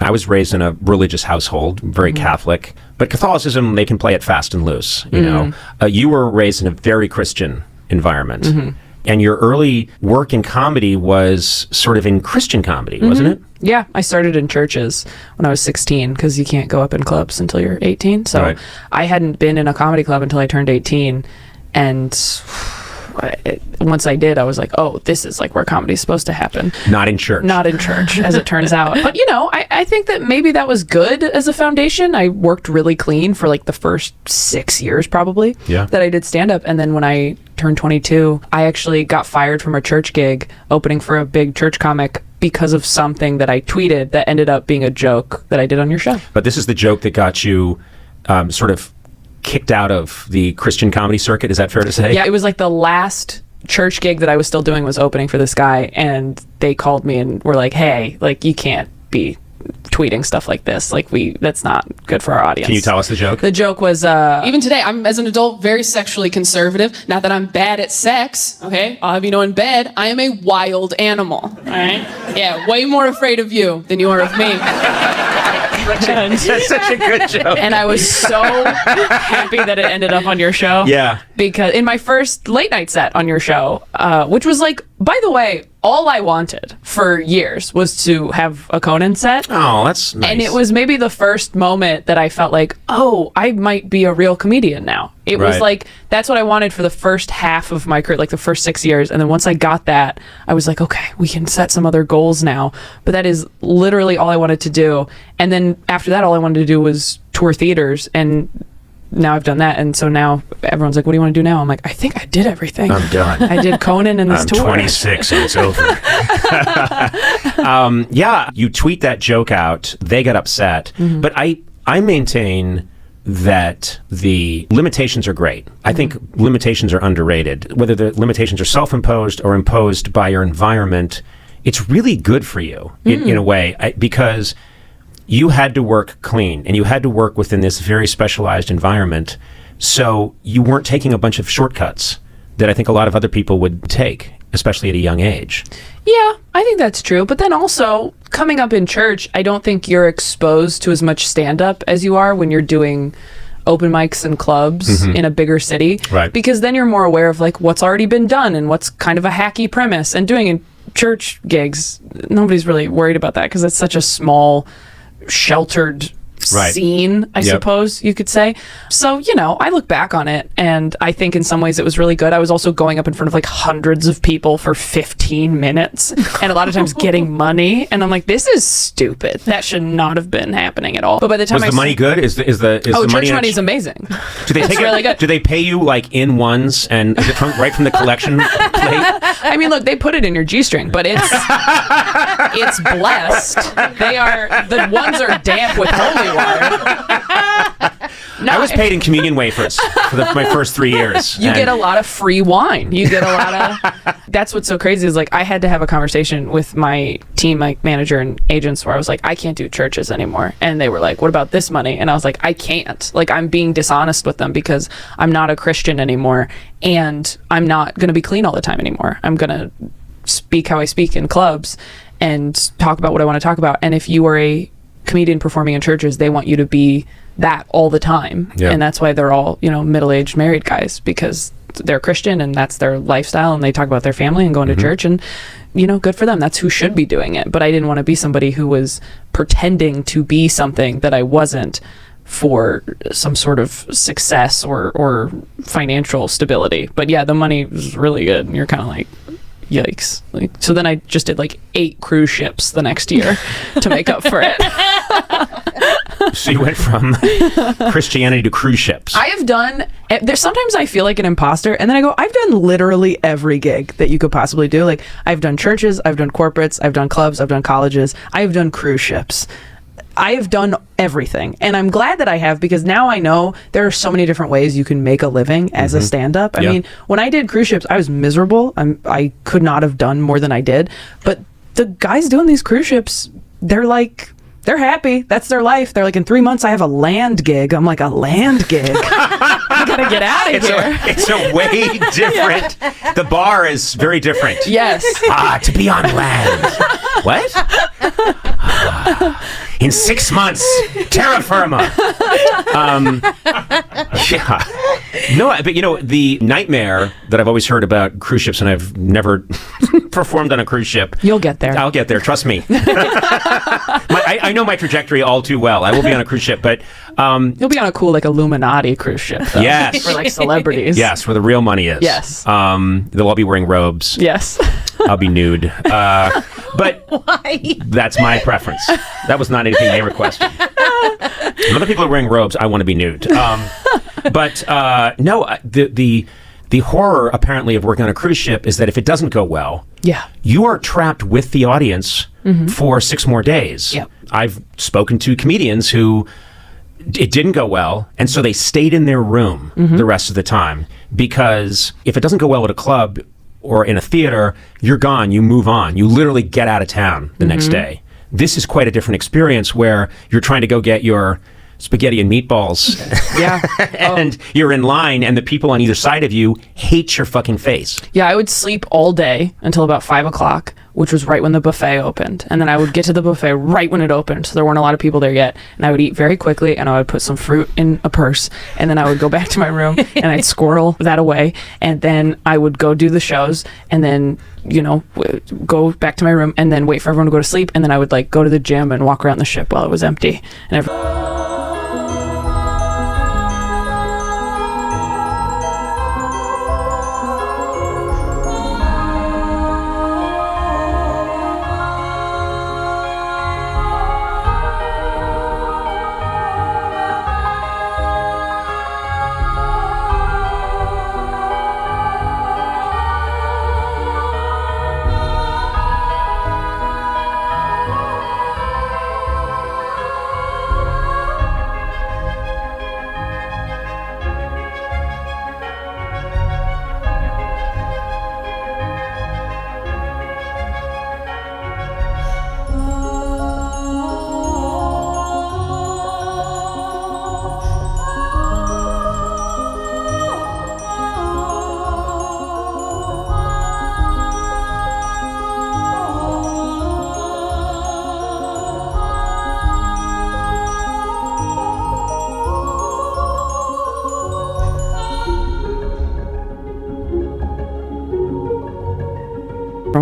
I was raised in a religious household, very Catholic, but Catholicism, they can play it fast and loose, you know. You were raised in a very Christian environment. And your early work in comedy was sort of in Christian comedy, wasn't it? Yeah, I started in churches when I was 16 because you can't go up in clubs until you're 18. So I hadn't been in a comedy club until I turned 18. And once I did, I was like, oh, this is like where comedy's supposed to happen. Not in church. Not in church, as it turns out. But, you know, I think that maybe that was good as a foundation. I worked really clean for like the first 6 years probably that I did stand-up. And then when I turned 22, I actually got fired from a church gig opening for a big church comic because of something that I tweeted that ended up being a joke that I did on your show. But this is the joke that got you sort of kicked out of the Christian comedy circuit. Is that fair to say? Yeah, it was like the last church gig that I was still doing was opening for this guy, and they called me and were like, hey, like, you can't be tweeting stuff like this. Like, that's not good for our audience. Can you tell us the joke? The joke was, even today, I'm, as an adult, very sexually conservative. Not that I'm bad at sex, okay? I'll have you know, in bed, I am a wild animal, all right? Yeah, way more afraid of you than you are of me. That's such a good joke. And I was so happy that it ended up on your show. Yeah. Because in my first late night set on your show, which was like, by the way, all I wanted for years was to have a Conan set. Oh, that's nice. And it was maybe the first moment that I felt like, oh, I might be a real comedian now. It was like, that's what I wanted for the first half of my career, like the first 6 years. And then once I got that, I was like, okay, we can set some other goals now. But that is literally all I wanted to do. And then after that, all I wanted to do was tour theaters. And now I've done that. And so now everyone's like, what do you want to do now? I'm like, I think I did everything. I'm done. I did Conan and this I'm tour. 26 and it's over. Yeah, you tweet that joke out. They got upset. But I maintain that the limitations are great. I think limitations are underrated. Whether the limitations are self-imposed or imposed by your environment, it's really good for you in a way, because you had to work clean and you had to work within this very specialized environment. So you weren't taking a bunch of shortcuts that I think a lot of other people would take, especially at a young age. Yeah, I think that's true. But then also, coming up in church, I don't think you're exposed to as much stand-up as you are when you're doing open mics and clubs in a bigger city. Right. Because then you're more aware of like what's already been done and what's kind of a hacky premise. And doing in church gigs, nobody's really worried about that because it's such a small, sheltered scene, I suppose you could say. So, you know, I look back on it and I think in some ways it was really good. I was also going up in front of like hundreds of people for 15 minutes and a lot of times getting money. And I'm like, this is stupid. That should not have been happening at all. But by the time Was the money good? Is the church money money's amazing. Do they take really good. Do they pay you like in ones and is it right from the collection plate? I mean, look, they put it in your G-string, but it's blessed. The ones are damp with holy water. I was paid in communion wafers for my first 3 years. You get a lot of free wine. You get a lot of... That's what's so crazy is like I had to have a conversation with my team, my manager and agents, where I was like, I can't do churches anymore. And they were like, what about this money? And I was like, I can't. Like, I'm being dishonest with them because I'm not a Christian anymore. And I'm not going to be clean all the time anymore. I'm going to speak how I speak in clubs and talk about what I want to talk about. And if you are a comedian performing in churches, they want you to be that all the time. And that's why they're all, you know, middle-aged married guys, because they're Christian and that's their lifestyle and they talk about their family and going to church, and, you know, good for them. That's who should be doing it. But I didn't want to be somebody who was pretending to be something that I wasn't for some sort of success or financial stability. But yeah, the money was really good. And you're kind of like, yikes. Like, so then I just did like 8 cruise ships the next year to make up for it. So you went from Christianity to cruise ships. I have done, sometimes I feel like an imposter, and then I go, I've done literally every gig that you could possibly do. Like, I've done churches, I've done corporates, I've done clubs, I've done colleges, I've done cruise ships. I have done everything, and I'm glad that I have, because now I know there are so many different ways you can make a living as a stand-up. I mean, when I did cruise ships, I was miserable. I could not have done more than I did, but the guys doing these cruise ships, they're happy. That's their life. They're like, in 3 months, I have a land gig. I'm like, a land gig? I gotta get out of here. It's a way different. The bar is very different. Yes. To be on land. What? In 6 months, terra firma. Yeah. No, but the nightmare that I've always heard about cruise ships, and I've never performed on a cruise ship. You'll get there. I'll get there. Trust me. I know my trajectory all too well. I will be on a cruise ship, but You'll be on a cool like Illuminati cruise ship, though. Yes. For like celebrities. Yes, where the real money is. Yes. They'll all be wearing robes. Yes. I'll be nude. But Why? that's my preference. That was not anything they requested. When other people are wearing robes, I want to be nude. But no, the horror apparently of working on a cruise ship is that if it doesn't go well, Yeah. you are trapped with the audience for 6 more days. Yep. I've spoken to comedians who it didn't go well, and so they stayed in their room the rest of the time, because if it doesn't go well at a club or in a theater, you're gone, you move on. You literally get out of town the next day. This is quite a different experience where you're trying to go get your spaghetti and meatballs. Yeah. And you're in line, and the people on either side of you hate your fucking face. Yeah, I would sleep all day until about 5 o'clock, which was right when the buffet opened. And then I would get to the buffet right when it opened, so there weren't a lot of people there yet. And I would eat very quickly, and I would put some fruit in a purse. And then I would go back to my room, and I'd squirrel that away. And then I would go do the shows, and then, go back to my room, and then wait for everyone to go to sleep. And then I would, go to the gym and walk around the ship while it was empty. And everyone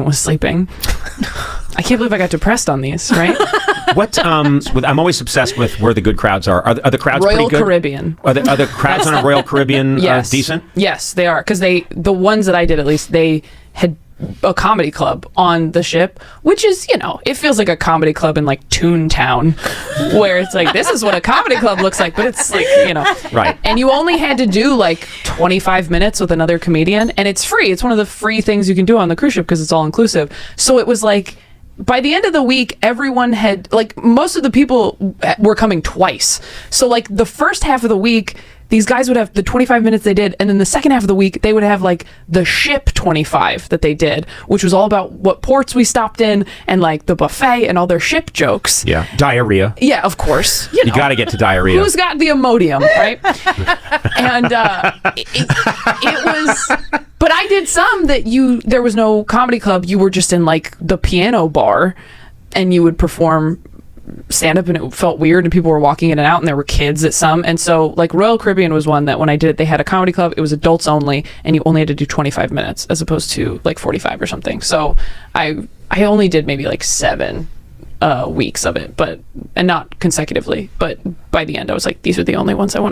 was sleeping. I can't believe I got depressed on these, right? What? I'm always obsessed with where the good crowds are. Are the crowds Royal pretty good? Caribbean. Are the crowds on a Royal Caribbean Yes. decent? Yes, they are. Because the ones that I did, at least, they had a comedy club on the ship, which is, it feels like a comedy club in Toontown, where it's like, this is what a comedy club looks like, but it's Right. And you only had to do 25 minutes with another comedian, and it's free. It's one of the free things you can do on the cruise ship because it's all inclusive. So it was by the end of the week, everyone had, most of the people were coming twice. So, the first half of the week, these guys would have the 25 minutes they did, and then the second half of the week, they would have, the ship 25 that they did, which was all about what ports we stopped in, and, the buffet and all their ship jokes. Yeah. Diarrhea. Yeah, of course. You got to get to diarrhea. Who's got the Imodium, right? And it was... But I did some that there was no comedy club. You were just in the piano bar, and you would perform stand-up, and it felt weird, and people were walking in and out, and there were kids at some. And so Royal Caribbean was one that when I did it, they had a comedy club. It was adults only, and you only had to do 25 minutes as opposed to 45 or something. So I only did maybe 7 weeks of it, and not consecutively. But by the end, I was these are the only ones I want to